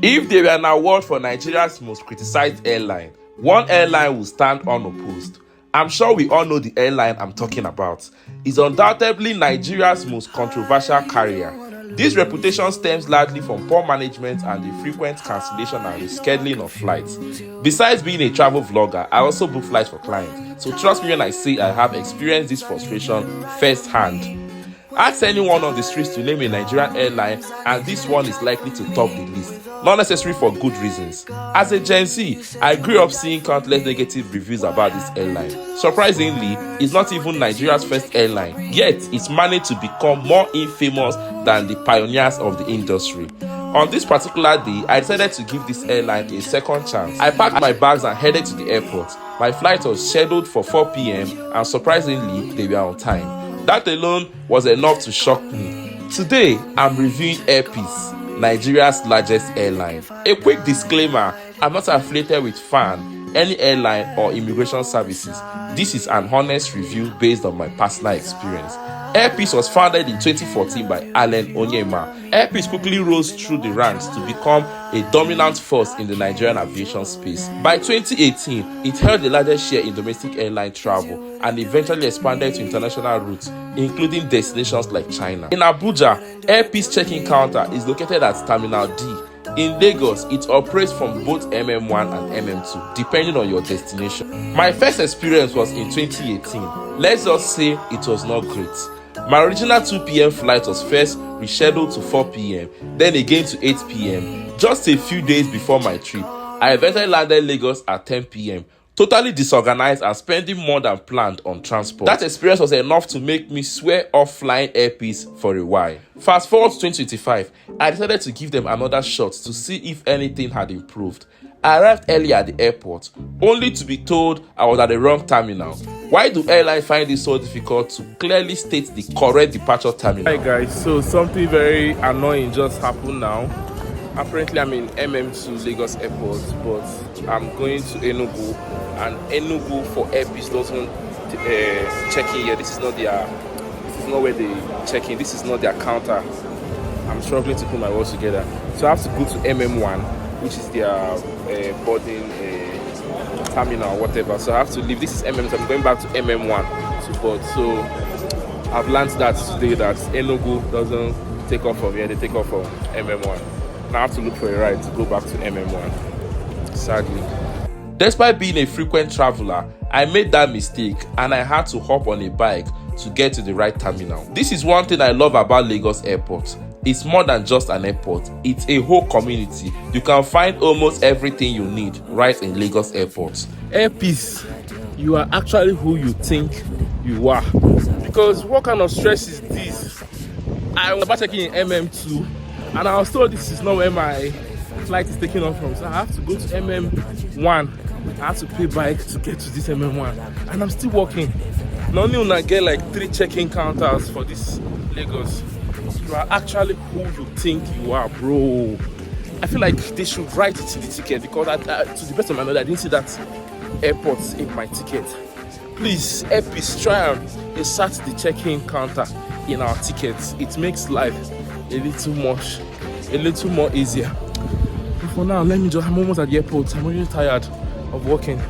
If there were an award for Nigeria's most criticized airline, one airline will stand unopposed. I'm sure we all know the airline I'm talking about. It's undoubtedly Nigeria's most controversial carrier. This reputation stems largely from poor management and the frequent cancellation and rescheduling of flights. Besides being a travel vlogger, I also book flights for clients, so trust me when I say I have experienced this frustration firsthand. Ask anyone on the streets to name a Nigerian airline and this one is likely to top the list. Not necessarily for good reasons. As a Gen Z, I grew up seeing countless negative reviews about this airline. Surprisingly, it's not even Nigeria's first airline, yet it's managed to become more infamous than the pioneers of the industry. On this particular day, I decided to give this airline a second chance. I packed my bags and headed to the airport. My flight was scheduled for 4 p.m. and surprisingly, they were on time. That alone was enough to shock me. Today, I'm reviewing Airpeace, Nigeria's largest airline. A quick disclaimer, I'm not affiliated with FAN, any airline or immigration services. This is an honest review based on my personal experience. Airpeace was founded in 2014 by Alan Onyema. Airpeace quickly rose through the ranks to become a dominant force in the Nigerian aviation space. By 2018, it held the largest share in domestic airline travel and eventually expanded to international routes, including destinations like China. In Abuja, Airpeace check-in counter is located at Terminal D. In Lagos, it operates from both MM1 and MM2, depending on your destination. My first experience was in 2018. Let's just say it was not great. My original 2 p.m. flight was first rescheduled to 4 p.m., then again to 8 p.m. Just a few days before my trip, I eventually landed Lagos at 10 p.m., totally disorganized and spending more than planned on transport. That experience was enough to make me swear off flying Airpeace for a while. Fast forward to 2025, I decided to give them another shot to see if anything had improved. I arrived early at the airport, only to be told I was at the wrong terminal. Why do airlines find it so difficult to clearly state the correct departure terminal? Hi guys, so something very annoying just happened now. Apparently I'm in MM2 Lagos Airport, but I'm going to Enugu, and Enugu for Airpeace doesn't check in here. This is not where they check in. This is not their counter. I'm struggling to put my words together. So I have to go to MM1, which is their boarding terminal or whatever. So I have to leave. This is MM, so I'm going back to MM1 to board. So I've learned that today that Enugu doesn't take off from here, they take off from MM1. Now I have to look for a ride to go back to MM1, sadly. Despite being a frequent traveler, I made that mistake and I had to hop on a bike to get to the right terminal. This is one thing I love about Lagos Airport. It's more than just an airport, it's a whole community. You can find almost everything you need right in Lagos Airport. Airpeace, you are actually who you think you are. Because what kind of stress is this? I was about checking in MM2 and I was told this is not where my flight is taking off from. So I have to go to MM1. I have to pay bike to get to this MM1. And I'm still walking. Not only will I get like 3 check-in counters for this Lagos. You are actually who you think you are, bro. I feel like they should write it in the ticket because to the best of my knowledge, I didn't see that airport in my ticket. Please, Airpeace, try and insert the check-in counter in our tickets. It makes life a little more easier. But for now, I'm almost at the airport. I'm really tired of walking.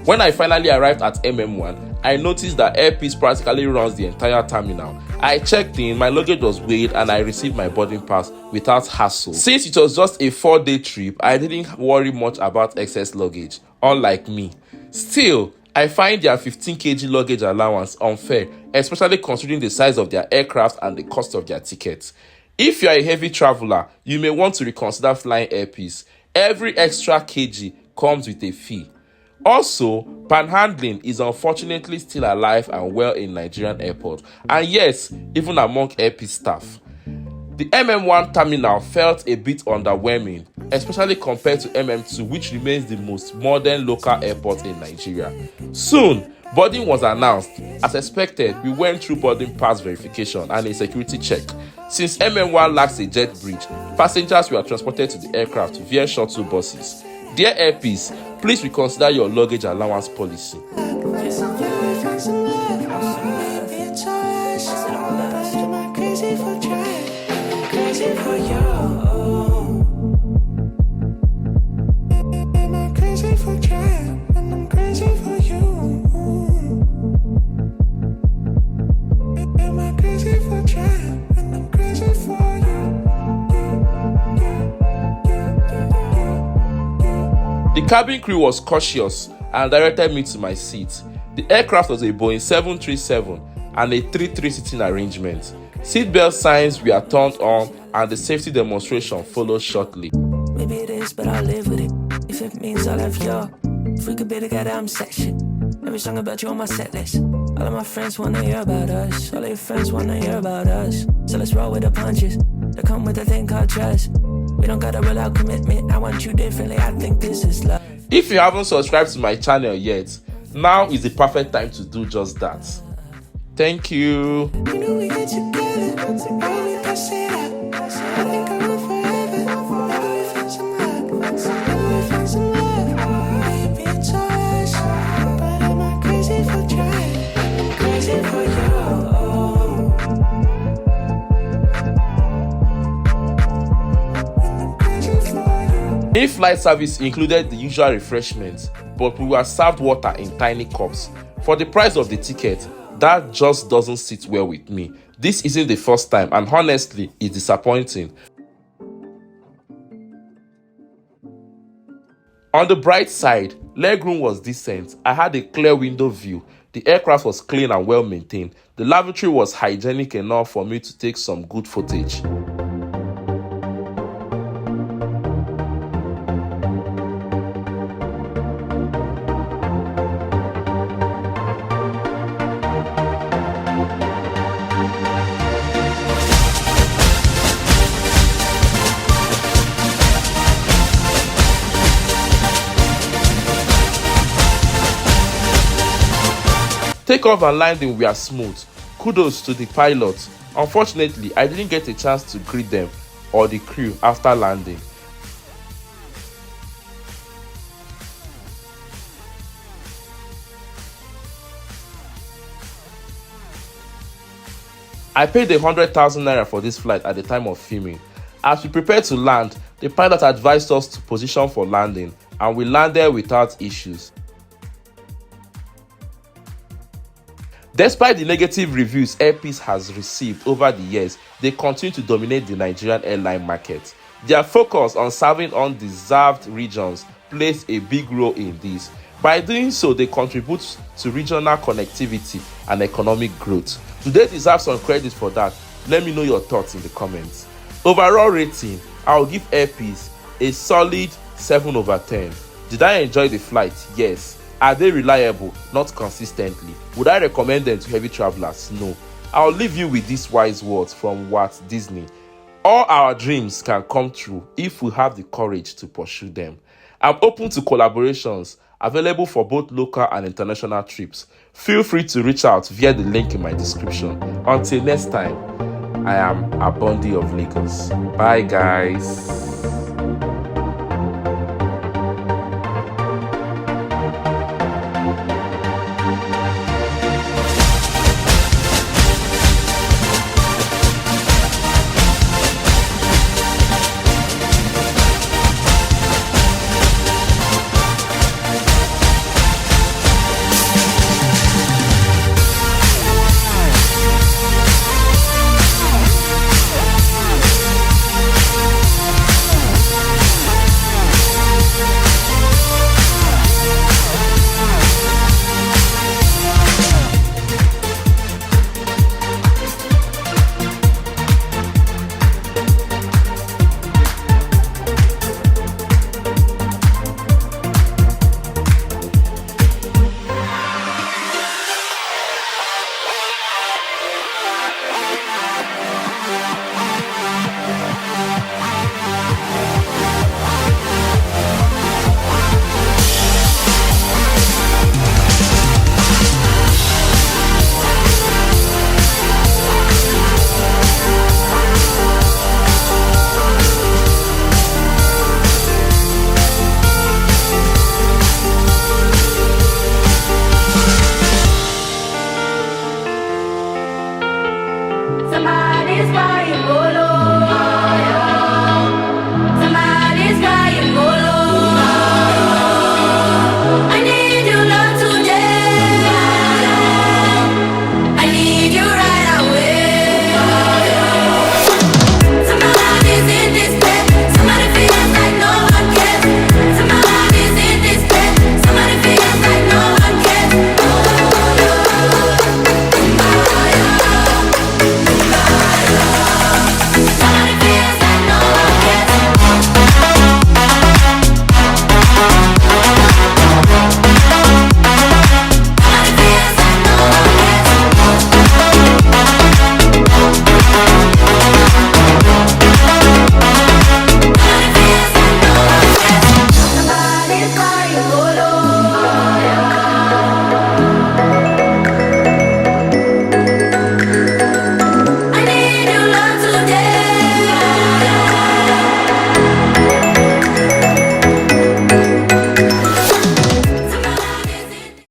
When I finally arrived at MM1, I noticed that Airpeace practically runs the entire terminal. I checked in, my luggage was weighed, and I received my boarding pass without hassle. Since it was just a 4-day trip, I didn't worry much about excess luggage, unlike me. Still, I find their 15 kg luggage allowance unfair, especially considering the size of their aircraft and the cost of their tickets. If you are a heavy traveler, you may want to reconsider flying Airpeace. Every extra kg comes with a fee. Also, panhandling is unfortunately still alive and well in Nigerian airports, and yes, even among Airpeace staff. The MM1 terminal felt a bit underwhelming, especially compared to MM2, which remains the most modern local airport in Nigeria. Soon, boarding was announced. As expected, we went through boarding pass verification and a security check. Since MM1 lacks a jet bridge, passengers were transported to the aircraft via shuttle buses. Dear Airpeace, please reconsider your luggage allowance policy. Crazy for you. cabin crew was cautious and directed me to my seat. The aircraft was a Boeing 737 and a 3-3 seating arrangement. Seatbelt signs were turned on and the safety demonstration followed shortly. Maybe it is, but I'll live with it. If it means I'll have you, if we could be together, I'm set shit. Every song about you on my set list. All of my friends wanna hear about us. All of your friends wanna hear about us. So let's roll with the punches that come with a thing called trust. We don't gotta rule out commitment. I want you differently. I think this is love. If you haven't subscribed to my channel yet, now is the perfect time to do just that. Thank you. You know we get together. Now we pass it up. I think I will forever. Maybe we find some luck. Maybe we find some love. Maybe it's us. But am I crazy for trying? I'm crazy for you. In-flight service included the usual refreshments, but we were served water in tiny cups. For the price of the ticket, that just doesn't sit well with me. This isn't the first time, and honestly, it's disappointing. On the bright side, legroom was decent. I had a clear window view. The aircraft was clean and well maintained. The lavatory was hygienic enough for me to take some good footage. Takeoff and landing were smooth. Kudos to the pilots. Unfortunately, I didn't get a chance to greet them or the crew after landing. I paid 100,000 naira for this flight at the time of filming. As we prepared to land, the pilot advised us to position for landing, and we landed without issues. Despite the negative reviews Airpeace has received over the years, they continue to dominate the Nigerian airline market. Their focus on serving undeserved regions plays a big role in this. By doing so, they contribute to regional connectivity and economic growth. Do they deserve some credit for that? Let me know your thoughts in the comments. Overall rating, I'll give Airpeace a solid 7/10. Did I enjoy the flight? Yes. Are they reliable? Not consistently. Would I recommend them to heavy travelers? No. I'll leave you with these wise words from Walt Disney. All our dreams can come true if we have the courage to pursue them. I'm open to collaborations, available for both local and international trips. Feel free to reach out via the link in my description. Until next time, I am Abundyoflagos. Bye guys.